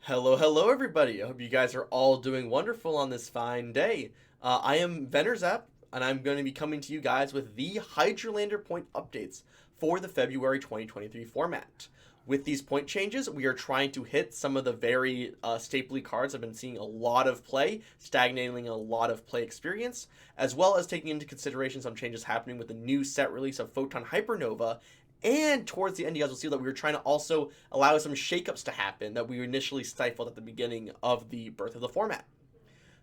Hello everybody. I hope you guys are all doing wonderful on this fine day. I am Venerzap, and I'm going to be coming to you guys with the Hydralander point updates for the February 2023 format. With these point changes, we are trying to hit some of the very stapley cards I've been seeing a lot of play, stagnating a lot of play experience, as well as taking into consideration some changes happening with the new set release of Photon Hypernova. And towards the end, you guys will see that we were trying to also allow some shakeups to happen that we initially stifled at the beginning of the birth of the format.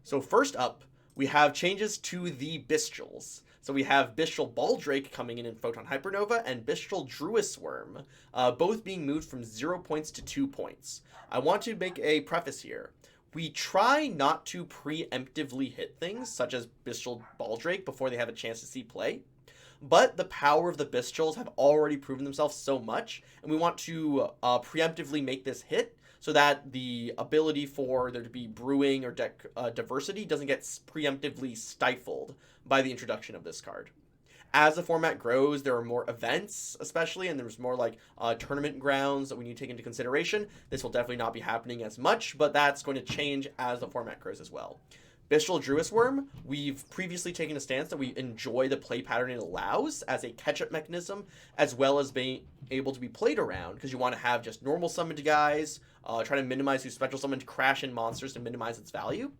So first up, we have changes to the Bistrals. So we have Bistral Baldrake coming in Photon Hypernova and Bistral Druisworm, both being moved from 0 points to 2 points. I want to make a preface here. We try not to preemptively hit things, such as Bistral Baldrake, before they have a chance to see play. But the power of the Bistrals have already proven themselves so much, and we want to preemptively make this hit so that the ability for there to be brewing or deck diversity doesn't get preemptively stifled by the introduction of this card. As the format grows, there are more events, especially, and there's more like tournament grounds that we need to take into consideration. This will definitely not be happening as much, but that's going to change as the format grows as well. Bistral Druisworm, we've previously taken a stance that we enjoy the play pattern it allows as a catch-up mechanism, as well as being able to be played around, because you want to have just normal summoned guys, try to minimize these special summoned crash in monsters to minimize its value.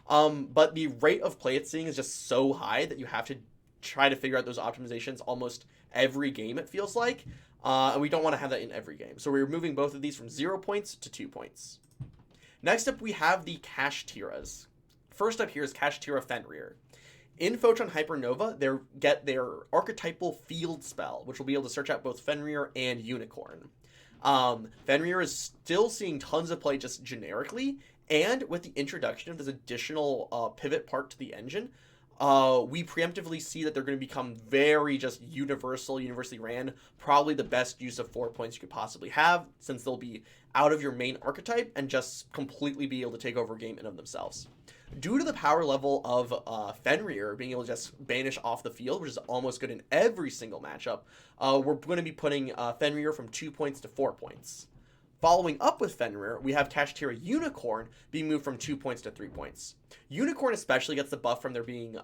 But the rate of play it's seeing is just so high that you have to try to figure out those optimizations almost every game, it feels like, and we don't want to have that in every game. So we're moving both of these from 0 points to 2 points. Next up, we have the Kashtiras. First up here is Kashtira Fenrir. In Photon Hypernova, they get their archetypal field spell, which will be able to search out both Fenrir and Unicorn. Fenrir is still seeing tons of play just generically, and with the introduction of this additional pivot part to the engine, we preemptively see that they're going to become very just universally ran, probably the best use of 4 points you could possibly have, since they'll be out of your main archetype and just completely be able to take over a game in of themselves. Due to the power level of Fenrir being able to just banish off the field, which is almost good in every single matchup, we're going to be putting Fenrir from 2 points to 4 points. Following up with Fenrir, we have Kashtira Unicorn being moved from 2 points to 3 points. Unicorn especially gets the buff from there being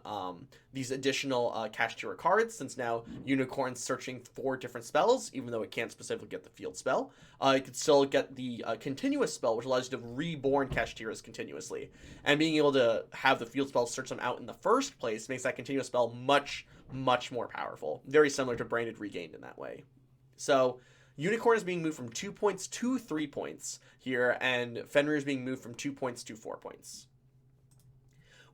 these additional Kashtira cards, since now Unicorn's searching for different spells, even though it can't specifically get the field spell. It could still get the continuous spell, which allows you to reborn Kashtiras continuously. And being able to have the field spell search them out in the first place makes that continuous spell much more powerful. Very similar to Branded Regained in that way. So Unicorn is being moved from 2 points to 3 points here, and Fenrir is being moved from 2 points to 4 points.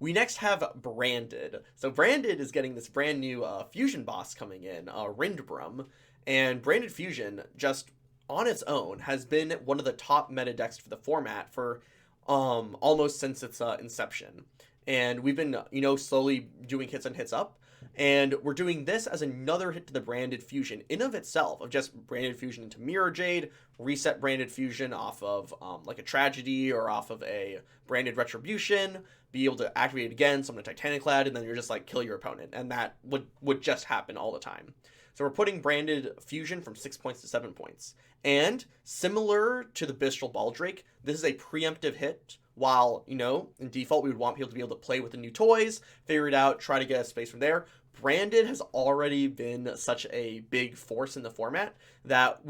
We next have Branded. So Branded is getting this brand new fusion boss coming in, Rindbrum, and Branded Fusion, just on its own, has been one of the top meta decks for the format for almost since its inception. And we've been, slowly doing hits and hits up. And we're doing this as another hit to the Branded Fusion in of itself, of just Branded Fusion into Mirror Jade, reset Branded Fusion off of like a Tragedy or off of a Branded Retribution, be able to activate it again, summon a Titanic Clad, and then you're just like kill your opponent. And that would just happen all the time. So we're putting Branded Fusion from 6 points to 7 points. And similar to the Bistral Baldrake, this is a preemptive hit. While, in default, we would want people to be able to play with the new toys, figure it out, try to get a space from there. Branded has already been such a big force in the format that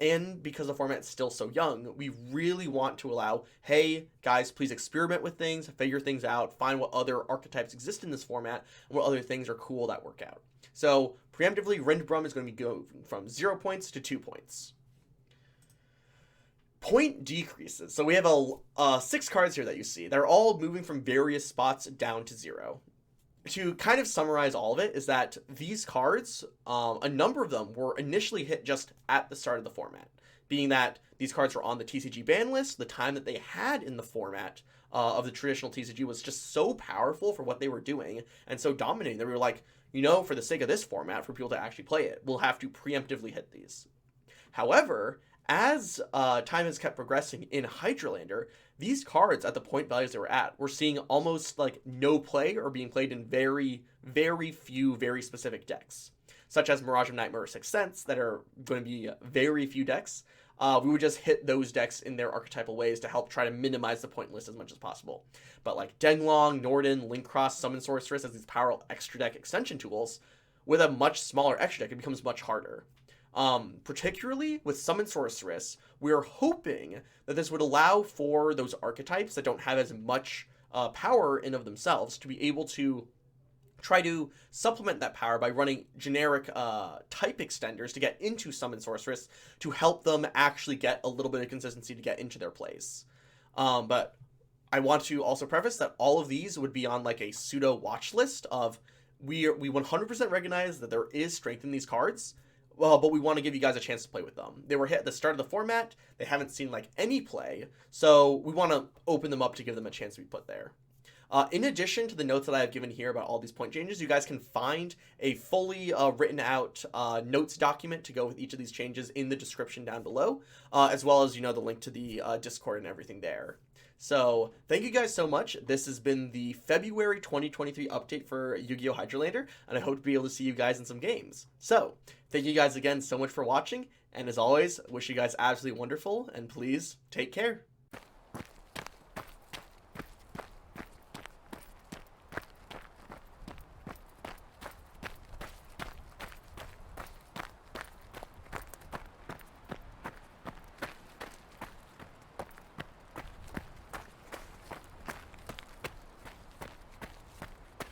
and because the format is still so young, we really want to allow, hey, guys, please experiment with things, figure things out, find what other archetypes exist in this format, and what other things are cool that work out. So, preemptively, Rindbrum is going to be going from 0 points to 2 points. Point decreases. So we have 6 cards here that you see. They're all moving from various spots down to 0. To kind of summarize all of it is that these cards, a number of them were initially hit just at the start of the format, being that these cards were on the TCG ban list. The time that they had in the format of the traditional TCG was just so powerful for what they were doing and so dominating that we were like, for the sake of this format, for people to actually play it, we'll have to preemptively hit these. However, as time has kept progressing in Hydralander, these cards at the point values they were at, we're seeing almost like no play or being played in very, very few, very specific decks. such as Mirage of Nightmare or Sixth Sense, that are going to be very few decks, we would just hit those decks in their archetypal ways to help try to minimize the point list as much as possible. But like Denglong, Norden, Link Cross, Summon Sorceress as these powerful extra deck extension tools, with a much smaller extra deck, it becomes much harder. Particularly with Summon Sorceress, we're hoping that this would allow for those archetypes that don't have as much power in of themselves to be able to try to supplement that power by running generic type extenders to get into Summon Sorceress to help them actually get a little bit of consistency to get into their plays. But I want to also preface that all of these would be on like a pseudo watch list of we 100% recognize that there is strength in these cards, but we want to give you guys a chance to play with them. They were hit at the start of the format. They haven't seen like any play, so we want to open them up to give them a chance to be put there. In addition to the notes that I have given here about all these point changes, you guys can find a fully written out notes document to go with each of these changes in the description down below, as well as, the link to the Discord and everything there. So thank you guys so much. This has been the February 2023 update for Yu-Gi-Oh! Hydralander, and I hope to be able to see you guys in some games. So thank you guys again so much for watching, and as always, wish you guys absolutely wonderful, and please take care.